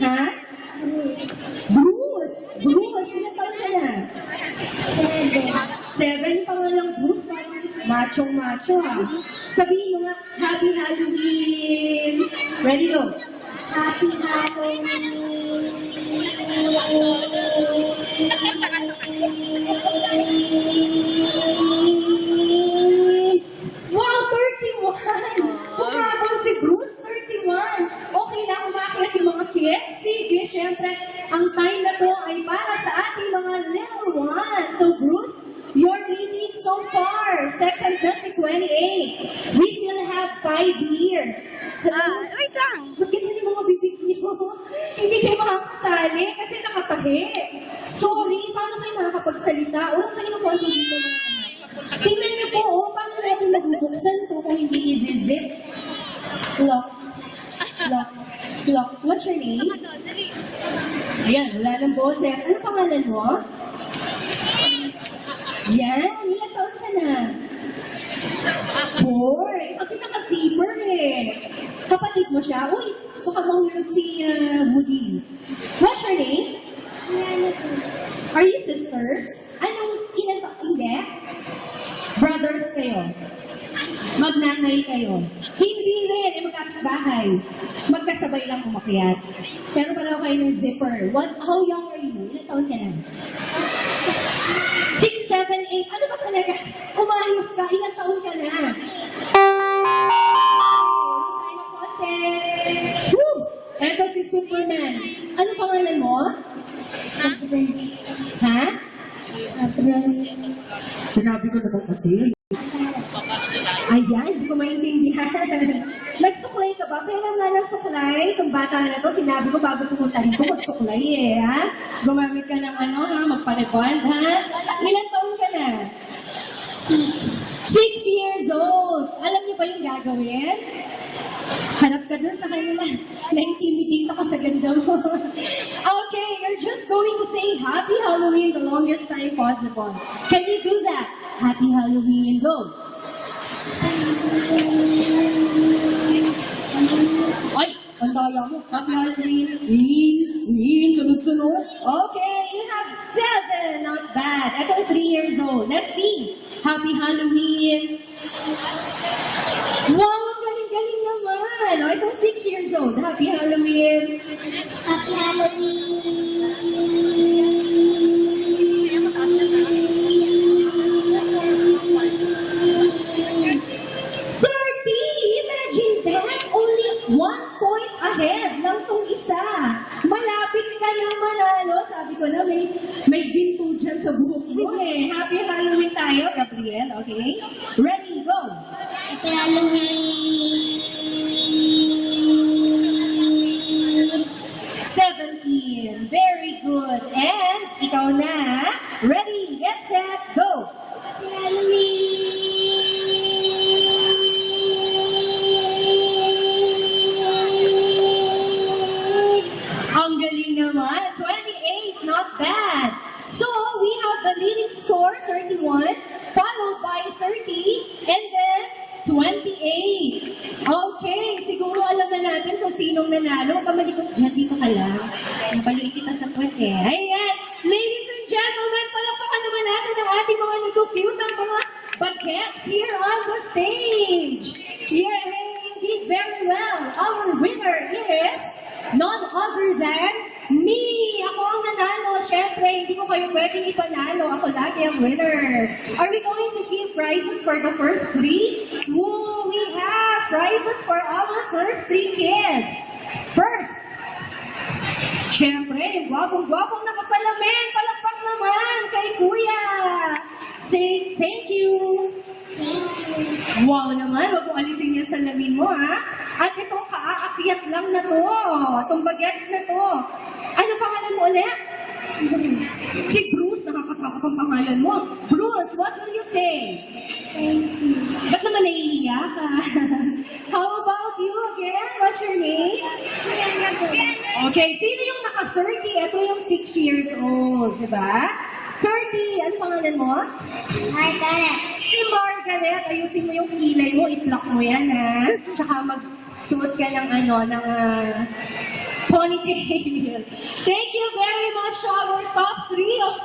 Ha? Bruce! Bruce, ilan taon ka na? 7 pa nga lang, Bruce. Macho-macho ha. Sabihin mo nga, Happy Halloween! Ready, go! Happy Halloween! Wow, 31! Kumabang si Bruce, 31! Okay na, umakyat yung mga kids? Sige, syempre, ang time na to ay para sa ating mga little ones. So, Bruce, you're leading so far. Second na si 28. We still have 5 here. Wait lang. Bakit yung mga bibig niyo? Hindi kayo makakasali kasi nakatahi. Sorry, paano kayo makakapagsalita? Urang kayo po dito mga anak. Tingnan niyo po, paano natin nabubuksan ito kung hindi i-zip? Lock. Lock. Lock. What's your name? Ayan, wala ng boses. Ano pangalan mo? Yan, ilan taon ka na? 4. Kasi naka-zipper eh. Kapatid mo siya? Uy, baka mahulog si Woody. What's your name? Are you sisters? Anong ilan pa? Hindi? Brothers kayo? Magnanay kayo? Hindi rin, magkapit-bahay. Magkasabay lang umakyat. Pero pareho kayo ng zipper. How young are you? Ilan taon ka na? 6, 7, 8. Ano ba talaga? Umayos ka. Ilang taon ka na? Woo! Eto si Superman. Ano pangalan mo? Ha? Sinabi ko na ba kasi? Ayan, hindi ko maintindihan. Nagsuklay ka ba? Kailan nga nagsuklay? Itong bata na to, sinabi ko bago pumunta rito, magsuklay eh, ha? Gumamit ka ng ano, ha? Magpa-rebond, ha? Ilan taon ka na? 6 years old. Alam niyo ba yung gagawin? Harap ka dun sa kanila. Na-intimidate ako sa ganda mo. Okay, you're just going to say Happy Halloween the longest time possible. Can you do that? Happy Halloween, go! Ay, ang daya mo. Happy Halloween. Sunod-sunod. Okay, you have 7. Not bad. Ito 3 years old. Let's see. Happy Halloween. Wow, ang galing-galing naman. O, itong 6 years old. Happy Halloween. Happy Halloween! 30! Imagine that! Only 1 point ahead lang tong isa. Malapit ka na manalo. Sabi ko na, may ginto dyan sa buhok mo eh. Happy Halloween tayo, Gabriel. Okay? Ready, go! Happy Halloween! 17. Very good. And, ikaw na. Ready, get set, go! Happy Halloween! Ang galing naman. 28, not bad. So, we have the leading score, 31, followed by 30, and then 28. Okay, siguro alam na natin kung sinong nanalo. Huwag ka malikot dyan, dito ka lang. Nabaluin kita sa puwet eh. Ayan, ladies and gentlemen, palakpakan naman natin ang ating mga nag-cute ang mga bagets here on the stage. Yay, indeed, very well. Our winner is none other than me! Ako ang nanalo. Siyempre, hindi ko kayo pwedeng ipanalo. Ako lagi ang winner. Are we going to give prizes for the first 3? Woo! We have prizes for our first 3 kids. First, siyempre, yung gwapong-gwapong nakasalamin. Palakpak naman kay Kuya. Say thank you. Wow naman, wag mo alisin yung salamin mo, ha? At itong kaaakyat lang na to. Itong bagets na to. Ano pangalan mo ulit? Si Bruce, nakakatakot ang pangalan mo. Bruce, what will you say? Thank you. Ba't naman nahihiya ka? How about you again? What's your name? Okay, sino yung naka-30? Ito yung 6 years old, di ba? 30, ano pangalan mo? Margaret. Si Margaret, ayusin mo yung kilay mo, i-pluck mo yan, ha? Tsaka magsuot ka ng Okay. Thank you very much to our top 3 of